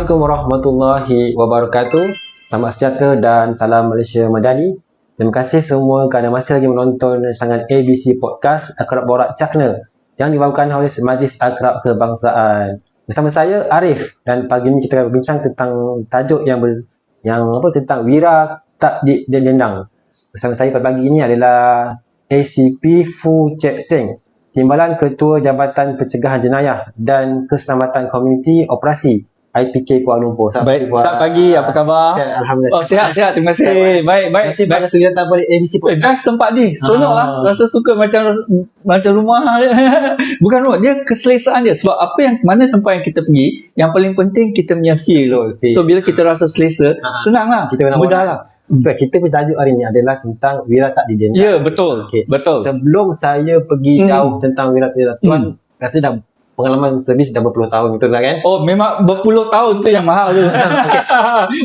Assalamualaikum warahmatullahi wabarakatuh. Selamat sejahtera dan salam Malaysia Madani. Terima kasih semua kerana masih lagi menonton rancangan ABC Podcast Akrab Borak Cakna yang dibawakan oleh Majlis Akrab Kebangsaan. Bersama saya Arif, dan pagi ini kita akan berbincang tentang tajuk tentang wira tak didendang. Bersama saya pada pagi ini adalah ACP Foo Chek Seng, Timbalan Ketua Jabatan Pencegahan Jenayah dan Keselamatan Komuniti Operasi IPK Kuala Lumpur. Baik, selamat pagi, apa khabar? Sihat, Alhamdulillah. Oh, sihat, terima kasih. Baik. Terima kasih banyak sudah datang pada ABC Podcast. Best tempat ni, seronok lah. Rasa suka macam rumah. Bukan rumah, dia keselesaan dia. Sebab mana tempat yang kita pergi, yang paling penting kita punya feel. So, bila kita rasa selesa, senang lah, mudah lah. Kita punya tajuk hari ini adalah tentang wira tak didendang. Ya, betul. Betul. Sebelum saya pergi jauh tentang wira tak didendang, Tuan rasa dah pengalaman servis dah berpuluh tahun, betul tak kan? Oh, memang berpuluh tahun tu yang mahal tu.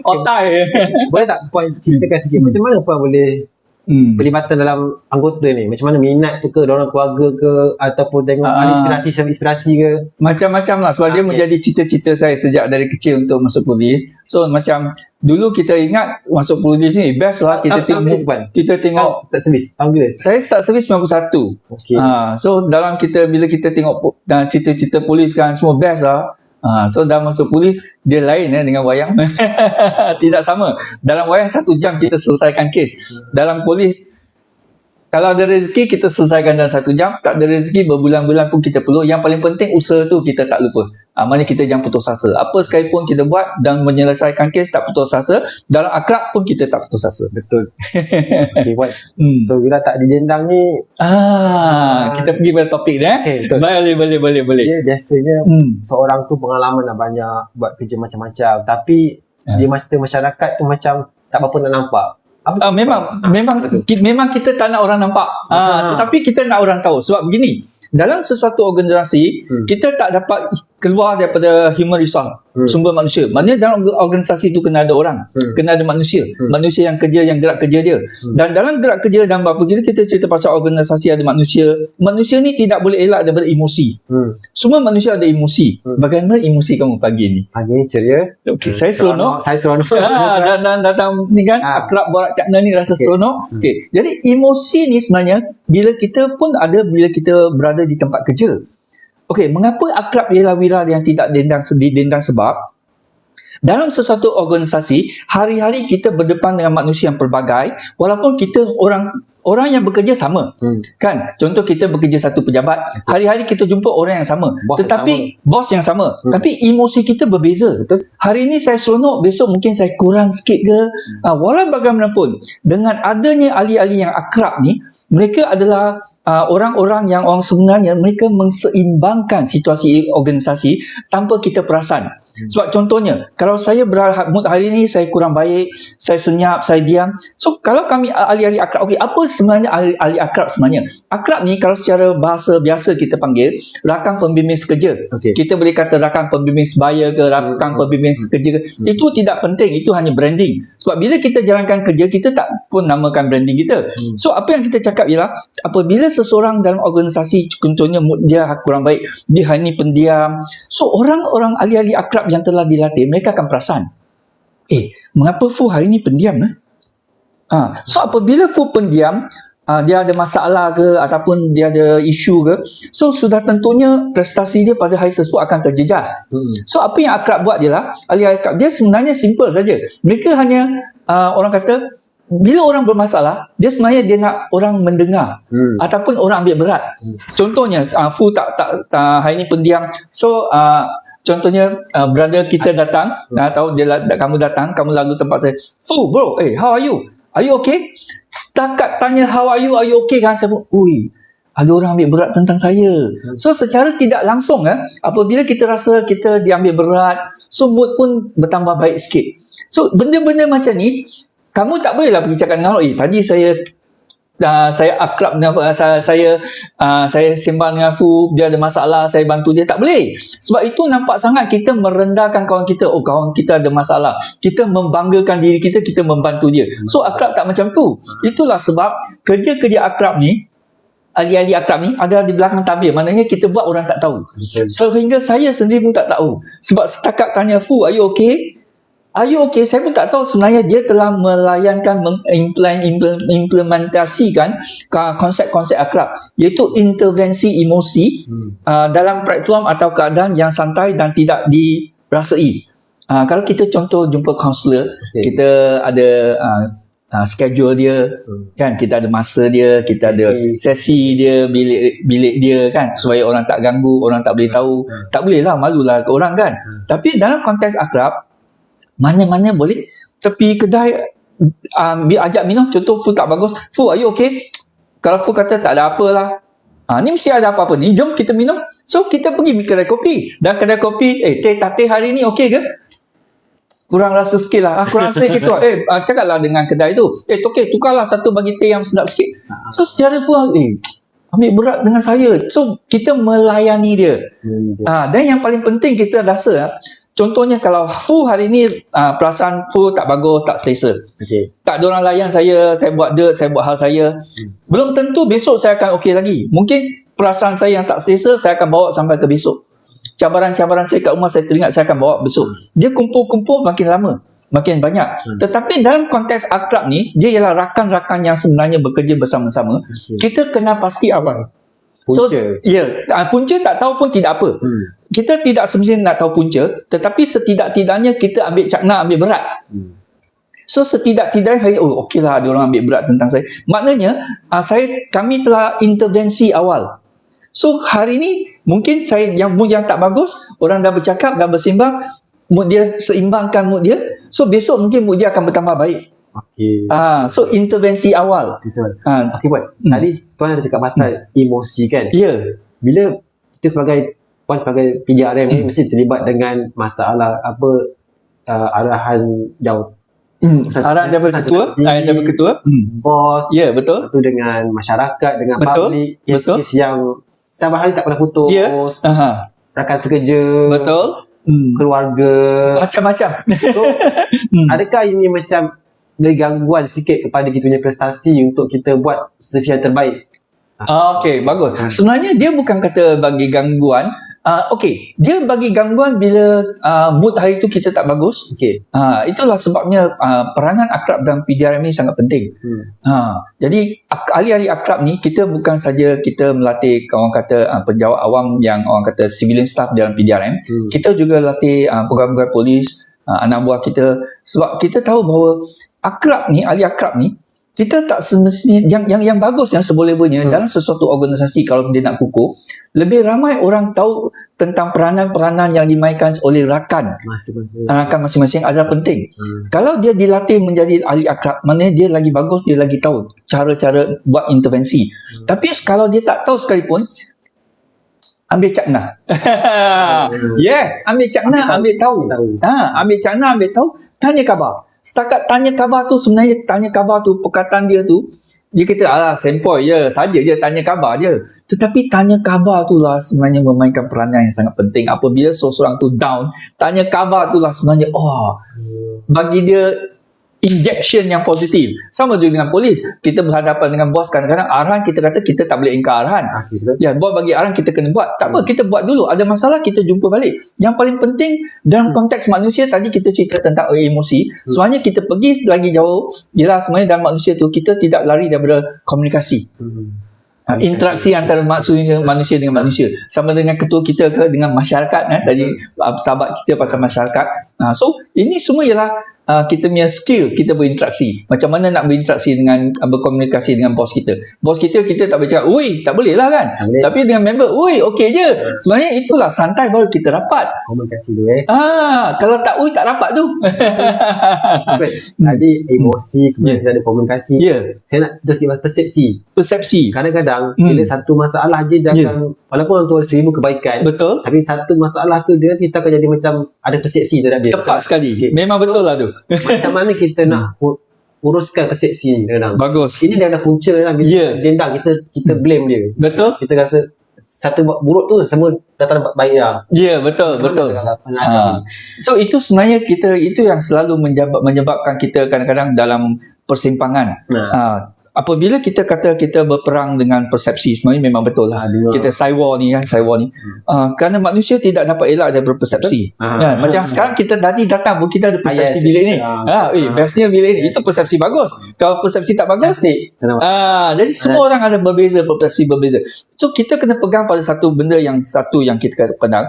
Otai. Boleh tak Puan ceritakan sikit macam mana Puan boleh pelibatan dalam anggota ni? Macam mana minat tu ke, orang keluarga ke, ataupun tengok inspirasi ke? Macam-macam lah. Sebab dia menjadi cita-cita saya sejak dari kecil untuk masuk polis. So macam dulu kita ingat masuk polis ni best lah. Kita tengok start servis tahun bila? Saya start servis 91. So dalam bila kita tengok cita-cita polis kan, semua best lah. So dah masuk polis, dia lain dengan wayang. Tidak sama. Dalam wayang 1 jam kita selesaikan kes. Dalam polis, kalau ada rezeki kita selesaikan dalam 1 jam. Tak ada rezeki berbulan-bulan pun kita perlu. Yang paling penting usaha tu kita tak lupa. Maknanya kita jangan putus asa. Apa sekalipun kita buat dan menyelesaikan kes tak putus asa. Dalam akrab pun kita tak putus asa. Betul. Okay, Puan. So wira tak didendang ni kita pergi pada topik dia. Okay, betul. Boleh. Dia biasanya seorang tu pengalaman dah banyak, buat kerja macam-macam, tapi di mata masyarakat tu macam tak apa nak nampak. Memang kita tak nak orang nampak. Tetapi kita nak orang tahu. Sebab begini, dalam sesuatu organisasi kita tak dapat keluar daripada human resource, sumber manusia. Maknanya dalam organisasi itu kena ada orang, kena ada manusia. Manusia yang kerja, yang gerak kerja dia. Dan dalam gerak kerja dan apa kita cerita pasal organisasi ada manusia. Manusia ni tidak boleh elak daripada emosi. Semua manusia ada emosi. Bagaimana emosi kamu pagi ni? Pagi ni ceria. Okey, saya seronok. Dan datang ni kan akrab borak cakna ni rasa seronok. Okey. Jadi emosi ni sebenarnya bila kita berada di tempat kerja. Okey, mengapa akrab ialah wira yang tidak didendang sebab dalam sesuatu organisasi, hari-hari kita berdepan dengan manusia yang pelbagai, walaupun kita orang yang bekerja sama. Kan? Contoh kita bekerja satu pejabat, hari-hari kita jumpa orang yang sama, bos yang sama. Tapi emosi kita berbeza. Betul. Hari ini saya seronok, besok mungkin saya kurang sikit ke. Walau bagaimanapun, dengan adanya ahli-ahli yang akrab ni, mereka adalah orang-orang yang sebenarnya mereka menseimbangkan situasi organisasi tanpa kita perasan. Sebab contohnya, kalau saya mood hari ini saya kurang baik, saya senyap, saya diam. So kalau kami ahli-ahli akrab, okey, apa sebenarnya ahli akrab sebenarnya? Akrab ni kalau secara bahasa biasa kita panggil rakan pembimbing sekerja. Kita boleh kata rakan pembimbing sebaya ke, rakan pembimbing sekerja ke. Itu tidak penting, itu hanya branding. Sebab bila kita jalankan kerja, kita tak pun namakan branding kita. So apa yang kita cakap ialah, apabila seseorang dalam organisasi, contohnya mood dia kurang baik, dia hari ni pendiam. So orang-orang ahli-ahli akrab yang telah dilatih, mereka akan perasan, mengapa Fu hari ni pendiam? So apabila Fu pendiam, dia ada masalah ke ataupun dia ada isu ke, so sudah tentunya prestasi dia pada hari tersebut akan terjejas. So apa yang akrab buat ialah, ahli akrab dia sebenarnya simple saja. Mereka hanya orang kata, bila orang bermasalah, dia sebenarnya dia nak orang mendengar ataupun orang ambil berat. Contohnya Fu tak hari ni pendiam. So contohnya brother kita datang, tahu kamu datang, kamu lalu tempat saya. Fu bro, how are you? Are you okay? Setakat tanya how are you okay kan, saya pun ada orang ambil berat tentang saya. So secara tidak langsung apabila kita rasa kita diambil berat, so mood pun bertambah baik sikit. So benda-benda macam ni kamu tak bolehlah pergi cakap dengan orang, tadi saya akrab dengan saya sembang dengan Fu, dia ada masalah, saya bantu dia. Tak boleh. Sebab itu nampak sangat kita merendahkan kawan kita. Kawan kita ada masalah, kita membanggakan diri kita, kita membantu dia. So akrab tak macam tu. Itulah sebab kerja-kerja akrab ni ahli-ahli akrab ni ada di belakang tabir. Maknanya kita buat orang tak tahu. Betul. Sehingga saya sendiri pun tak tahu. Sebab setakat tanya Fu, are you okay? Are you okay? Saya pun tak tahu sebenarnya dia telah melayankan, mengimplementasikan konsep-konsep akrab, iaitu intervensi emosi dalam platform atau keadaan yang santai dan tidak dirasai. Kalau kita contoh jumpa kaunselor, kita ada schedule dia, kan, kita ada masa dia, kita ada sesi dia, bilik dia, kan, supaya orang tak ganggu, orang tak boleh tahu. Tak boleh lah, malulah ke orang, kan. Tapi dalam konteks akrab, mana-mana boleh. Tepi kedai ajak minum, contoh Fu tak bagus, Fu, are you okay? Kalau Fu kata tak ada apalah, ni mesti ada apa-apa ni, jom kita minum. So kita pergi kedai kopi, dan kedai kopi, teh hari ni okey ke? Kurang rasa sikit lah, kurang rasa sikit tu, cakaplah dengan kedai tu, okey, tukarlah satu bagi teh yang sedap sikit. So secara Fu, ambil berat dengan saya. So kita melayani dia. Dan yang paling penting kita rasa, contohnya kalau Fu hari ni perasaan Fu tak bagus, tak selesa, tak ada orang layan saya buat saya buat hal saya, belum tentu besok saya akan okey lagi. Mungkin perasaan saya yang tak selesa saya akan bawa sampai ke besok. Cabaran-cabaran saya kat rumah saya teringat, saya akan bawa besok. Dia kumpul-kumpul makin lama, makin banyak. Tetapi dalam konteks akrab ni, dia ialah rakan-rakan yang sebenarnya bekerja bersama-sama. Kita kena pasti awal. Punca. Punca tak tahu pun tidak apa. Kita tidak semestinya nak tahu punca, tetapi setidak-tidaknya kita ambil cakna, ambil berat. So setidak-tidaknya, okeylah ada orang ambil berat tentang saya. Maknanya kami telah intervensi awal. So hari ni mungkin saya yang tak bagus, orang dah bercakap, dah bersimbang, mood dia seimbangkan mood dia. So besok mungkin mood dia akan bertambah baik. So intervensi awal. Betul. Okey, Puan. Tadi Tuan ada cakap pasal emosi, kan? Ya. Bila kita Puan sebagai PDRM ni mesti terlibat dengan masalah arahan jauh. Arahan daripada ketua, bos, betul. Itu dengan masyarakat, dengan betul. publik, kes-kes yang setiap hari tak pernah putus, rakan sekerja, betul, keluarga, macam-macam. So adakah ini macam beri gangguan sikit kepada kita punya prestasi untuk kita buat sesuatu yang terbaik? Okey, bagus. Sebenarnya dia bukan kata bagi gangguan. Dia bagi gangguan bila mood hari itu kita tak bagus. Itulah sebabnya peranan akrab dalam PDRM ni sangat penting. Jadi ahli-ahli akrab ni, kita bukan saja kita melatih orang kata penjawat awam yang orang kata civilian staff dalam PDRM. Kita juga latih pegawai-pegawai polis, anak buah kita. Sebab kita tahu bahawa akrab ni, ahli akrab ni, kita tak semestinya yang bagus, yang seboleh-bolehnya dalam sesuatu organisasi, kalau dia nak kukuh, lebih ramai orang tahu tentang peranan-peranan yang dimainkan oleh rakan masing-masing adalah penting. Kalau dia dilatih menjadi ahli akrab, maknanya dia lagi bagus, dia lagi tahu cara-cara buat intervensi. Tapi kalau dia tak tahu sekalipun, ambil cakna. Yes, ambil cakna, ambil tahu. Ambil cakna, ambil tahu, tanya khabar. Setakat tanya khabar tu, sebenarnya tanya khabar tu, perkataan dia tu, dia kata sempoi je, saja je tanya khabar je. Tetapi tanya khabar tu lah sebenarnya memainkan peranan yang sangat penting. Apabila seseorang tu down, tanya khabar tu lah sebenarnya bagi dia injection yang positif. Sama juga dengan polis. Kita berhadapan dengan bos, kadang-kadang arahan kita kata kita tak boleh ingkar arahan. Bos bagi arahan kita kena buat. Tak apa, kita buat dulu. Ada masalah kita jumpa balik. Yang paling penting dalam konteks manusia, tadi kita cerita tentang emosi. Sebenarnya kita pergi lagi jauh, ialah sebenarnya dalam manusia tu kita tidak lari daripada komunikasi. Interaksi antara manusia dengan manusia, sama dengan ketua kita ke dengan masyarakat. Tadi sahabat kita pasal masyarakat. So ini semua ialah kita punya skill, kita berinteraksi. Macam mana nak berinteraksi dengan, berkomunikasi dengan bos kita. Bos kita tak boleh cakap, "Oi, tak boleh lah, kan?" Tapi dengan member, "Oi, okey je." Sebenarnya itulah santai baru kita rapat. Komunikasi tu kalau tak, "Oi, tak rapat tu." Tadi emosi, kemudian kita ada komunikasi. Saya nak sedikit persepsi. Kadang-kadang bila satu masalah je jangan, walaupun orang tu ada 1000 kebaikan, betul, tapi satu masalah tu kita akan jadi macam ada persepsi terhadap dia. Tepat sekali. Memang betul lah tu. Macam mana kita nak uruskan persepsi ni kadang-kadang. Bagus. Ini dah punca lah. Bila dendam, kita blame dia. Betul. Kita rasa satu buruk tu semua datang baik lah. Betul. So itu sebenarnya itu yang selalu menyebabkan kita kadang-kadang dalam persimpangan. apabila kita kata kita berperang dengan persepsi, sebenarnya memang betul lah. Kita cyber ni. Kerana manusia tidak dapat elak daripada persepsi. Macam sekarang kita tadi datang pun kita ada persepsi bilik ni. Bestnya bilik ni. Itu persepsi bagus. Kalau persepsi tak bagus, jadi semua orang ada persepsi berbeza. So kita kena pegang pada satu yang kita pandang.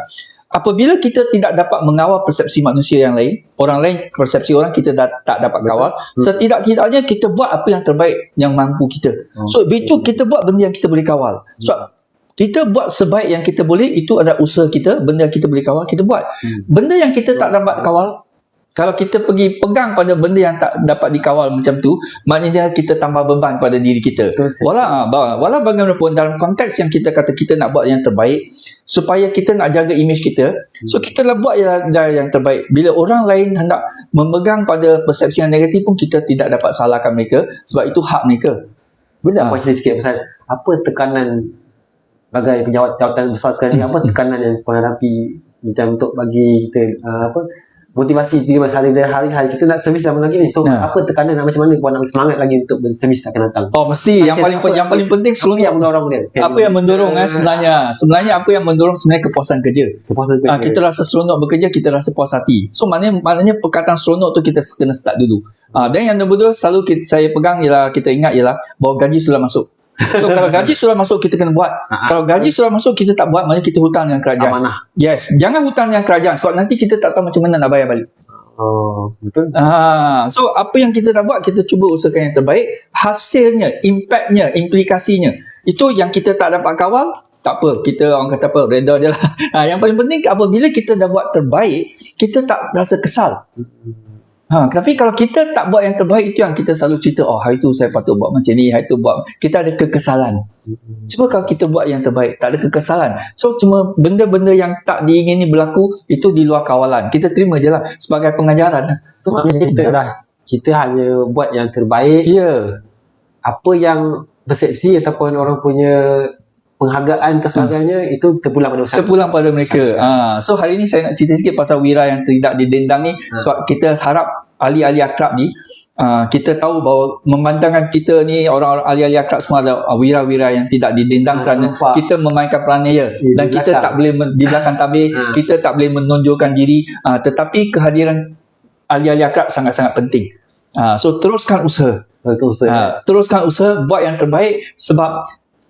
Apabila kita tidak dapat mengawal persepsi manusia yang lain, orang lain, persepsi orang kita tak dapat kawal, setidak-tidaknya kita buat apa yang terbaik yang mampu kita. So itu kita buat benda yang kita boleh kawal. So kita buat sebaik yang kita boleh, itu adalah usaha kita. Benda yang kita boleh kawal, kita buat. Benda yang kita tak dapat kawal, kalau kita pergi pegang pada benda yang tak dapat dikawal macam tu, maknanya kita tambah beban pada diri kita. Walau bagaimanapun dalam konteks yang kita kata kita nak buat yang terbaik, supaya kita nak jaga imej kita, so kita lah buat yang terbaik. Bila orang lain hendak memegang pada persepsi yang negatif pun, kita tidak dapat salahkan mereka, sebab itu hak mereka. Boleh tak cerita sikit pasal apa tekanan sebagai jawatan besar sekarang ni, apa tekanan yang korang hadapi macam untuk bagi kita motivasi kita hari-hari kita nak servis zaman lagi ni. So apa tekanan dan macam mana korang nak semangat lagi untuk servis akan datang? Mesti yang paling penting apa yang mendorong dia? Apa yang mendorong sebenarnya apa yang mendorong sebenarnya kepuasan kerja. Kita rasa seronok bekerja, kita rasa puas hati. So maknanya perkataan seronok tu kita kena start dulu. Dan yang nombor dua selalu saya pegang ialah, kita ingat ialah bahawa gaji sudah masuk. So kalau gaji sudah masuk, kita kena buat. Kalau gaji sudah masuk, kita tak buat, maknanya kita hutang dengan kerajaan. Amanah. Yes, jangan hutang dengan kerajaan, sebab nanti kita tak tahu macam mana nak bayar balik. Betul. So apa yang kita dah buat, kita cuba usahakan yang terbaik. Hasilnya, impactnya, implikasinya, itu yang kita tak dapat kawal, tak apa, kita orang kata apa, reda je lah. Yang paling penting, apabila kita dah buat terbaik, kita tak rasa kesal. Tapi kalau kita tak buat yang terbaik, itu yang kita selalu cerita, hari tu saya patut buat macam ni, hari tu buat, kita ada kekesalan. Cuma kalau kita buat yang terbaik, tak ada kekesalan. So cuma benda-benda yang tak diingini berlaku, itu di luar kawalan. Kita terima je lah sebagai pengajaran. So kita hanya buat yang terbaik. Apa yang persepsi ataupun orang punya penghargaan dan sebagainya, itu terpulang pada usaha. Terpulang pada mereka. So hari ni saya nak cerita sikit pasal wira yang tidak didendang ni. Sebab kita harap ahli-ahli akrab ni, kita tahu bahawa memandangkan kita ni, orang-orang ahli-ahli akrab semua adalah wira-wira yang tidak didendang, kerana kita memainkan perannya dan kita tak boleh di belakang tabir, kita tak boleh menonjolkan diri, tetapi kehadiran ahli-ahli akrab sangat-sangat penting. So teruskan usaha. Teruskan usaha, buat yang terbaik, sebab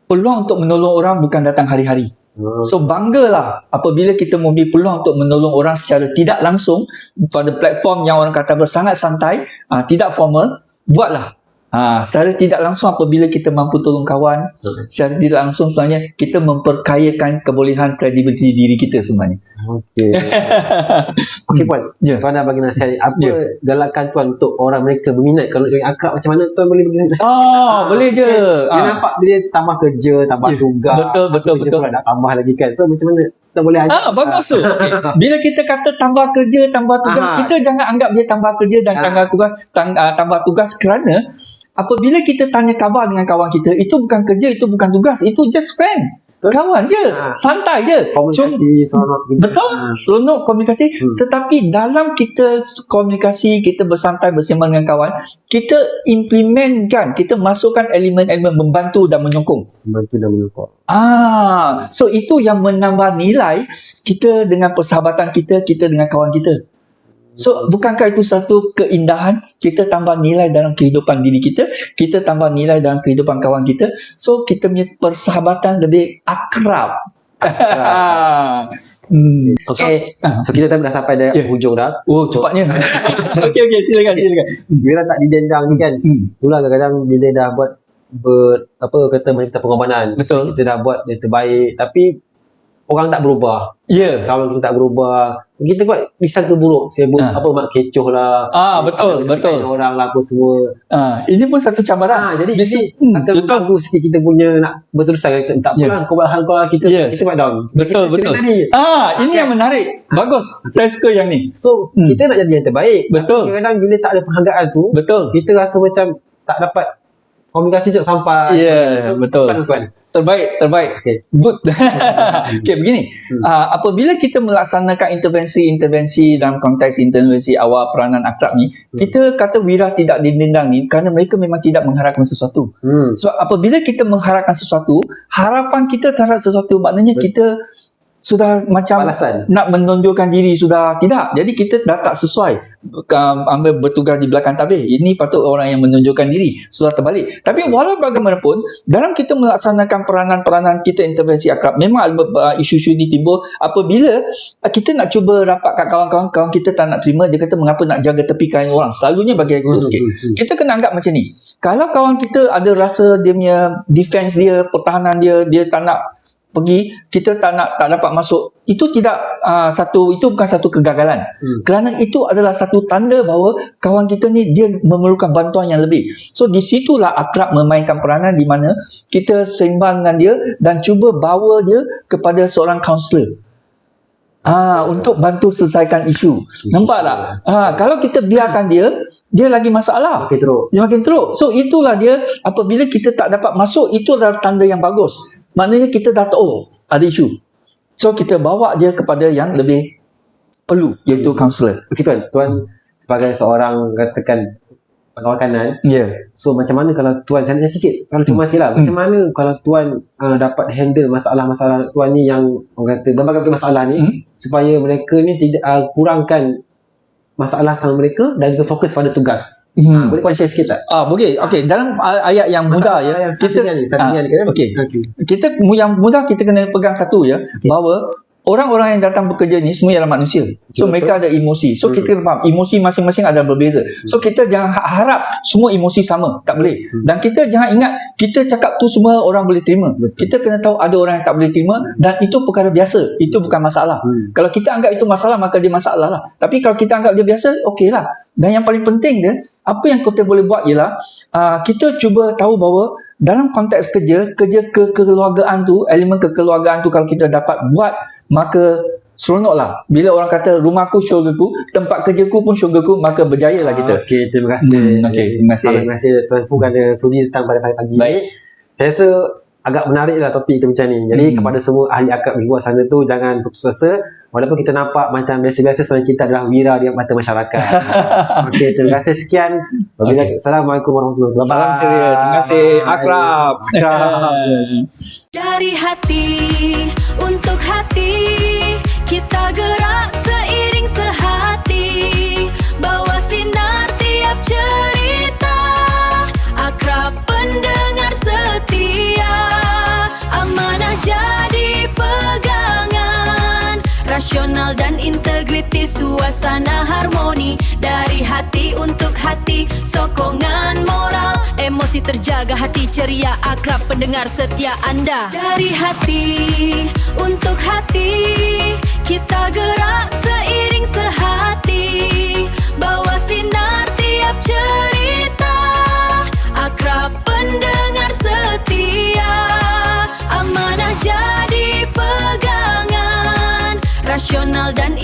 peluang untuk menolong orang bukan datang hari-hari. So banggalah apabila kita memberi peluang untuk menolong orang secara tidak langsung pada platform yang orang kata sangat santai, tidak formal. Buatlah secara tidak langsung. Apabila kita mampu tolong kawan, secara tidak langsung sebenarnya kita memperkayakan kebolehan kredibiliti diri kita sebenarnya. Okey Puan, tuan dah bagi nasihat apa galakan tuan untuk orang mereka berminat kalau jadi akrab, macam mana tuan boleh bagi nasihat? Boleh je. Dia nampak dia tambah kerja, tambah tugas, betul. Nak tambah lagi kan. So macam mana kita boleh bagus tu. Bila kita kata tambah kerja, tambah tugas, kita jangan anggap dia tambah kerja dan tambah tugas, kerana apabila kita tanya khabar dengan kawan kita, itu bukan kerja, itu bukan tugas, itu just friend. Kawan je, santai je, komunikasi, seronok. Betul, seronok komunikasi. Tetapi dalam kita komunikasi, kita bersantai bersama dengan kawan, kita implementkan, kita masukkan elemen-elemen membantu dan menyokong. So itu yang menambah nilai kita dengan persahabatan kita dengan kawan kita. So bukankah itu satu keindahan? Kita tambah nilai dalam kehidupan diri kita, kita tambah nilai dalam kehidupan kawan kita. So kita punya persahabatan lebih akrab. So kita dah sampai hujung dah. Cepatnya. Okey, silakan. Bila tak didendang ni kan, itulah kadang-kadang bila dah buat kita pengorbanan, betul, kita dah buat yang terbaik, tapi orang tak berubah. Kawan kita tak berubah, kita buat disangka buruk. Saya buat mak kecoh lah. Betul. Orang lah apa semua. Ini pun satu cabaran. Jadi akan mengganggu sikit kita punya nak berterusan. Tak apalah, kau buat hal kau lah, kita buat down. Betul. Ini yang menarik. Bagus. Saya suka yang ni. So kita nak jadi yang terbaik. Betul. Kadang-kadang bila tak ada penghargaan tu, kita rasa macam tak dapat komunikasi tak sampai. Betul. Terbaik. Okay. Good. Okay, begini. Apabila kita melaksanakan intervensi dalam konteks intervensi awal peranan akrab ni, kita kata wira tidak didendang ni kerana mereka memang tidak mengharapkan sesuatu. Sebab apabila kita mengharapkan sesuatu, harapan kita terhadap sesuatu maknanya kita sudah macam nak menonjolkan diri sudah tidak. Jadi kita dah tak sesuai ambil bertugas di belakang tabir. Ini patut orang yang menonjolkan diri sudah terbalik. Tapi walau bagaimanapun dalam kita melaksanakan peranan-peranan kita intervensi akrab, memang isu-isu ini timbul apabila kita nak cuba rapat kat kawan-kawan kita tak nak terima. Dia kata mengapa nak jaga tepi kain orang. Selalunya bagi aku kita kena anggap macam ni. Kalau kawan kita ada rasa dia punya defense dia, pertahanan dia tak nak pergi, kita tak dapat masuk, itu tidak itu bukan satu kegagalan. Kerana itu adalah satu tanda bahawa kawan kita ni dia memerlukan bantuan yang lebih. So di situlah akrab memainkan peranan di mana kita seimbang dengan dia dan cuba bawa dia kepada seorang kaunselor. Untuk bantu selesaikan isu. Nampak tak? Kalau kita biarkan dia lagi masalah. Dia makin teruk. So itulah dia, apabila kita tak dapat masuk, itu adalah tanda yang bagus. Maknanya kita dah tahu ada isu. So kita bawa dia kepada yang lebih perlu, iaitu kaunselor. Okey Tuan sebagai seorang katakan pengawal kanan. So macam mana kalau Tuan, saya tanya sikit kalau cuma sikitlah, macam mana kalau Tuan dapat handle masalah-masalah Tuan ni yang orang kata berbagai masalah ni supaya mereka ni tidak kurangkan masalah sama mereka dan juga fokus pada tugas. Boleh Puan share sikit tak? Boleh. Okey, dalam ayat yang mudah kita kita yang mudah kita kena pegang satu bahawa orang-orang yang datang bekerja ni semua ialah manusia. So mereka ada emosi. So kita kena faham emosi masing-masing ada berbeza. So kita jangan harap semua emosi sama, tak boleh. Dan kita jangan ingat kita cakap tu semua orang boleh terima. Kita kena tahu ada orang yang tak boleh terima dan itu perkara biasa. Itu bukan masalah. Kalau kita anggap itu masalah, maka dia masalah lah. Tapi kalau kita anggap dia biasa, okeylah. Dan yang paling penting dia, apa yang kita boleh buat ialah kita cuba tahu bahawa dalam konteks kerja kekeluargaan tu, elemen kekeluargaan tu kalau kita dapat buat, maka seronoklah. Bila orang kata rumahku syurgaku, tempat kerjaku pun syurgaku, maka berjayalah kita. Okey, terima kasih. Terima kasih Tuan Fu kerana sudi datang pada pagi ni. Saya rasa agak menariklah topik kita macam ni. Jadi kepada semua ahli akrab di luar sana tu, jangan putus asa. Walaupun kita nampak macam biasa-biasa, sebenarnya kita adalah wira di mata masyarakat. Okey, terima kasih sekian. Assalamualaikum warahmatullahi wabarakatuh. Salam ceria. Terima kasih akrab. Dari hati untuk hati, kita gerak seiring sehati, bawa sinar tiap cerita, akrab pendengar setia, amanah jadi pegangan, rasional dan integritas, suasana harmoni. Dari hati untuk hati, sokongan moral, emosi terjaga, hati ceria, akrab pendengar setia anda. Dari hati untuk hati, kita gerak seiring sehati, bawa sinar tiap cerita, akrab pendengar setia, amanah jadi pegangan, rasional dan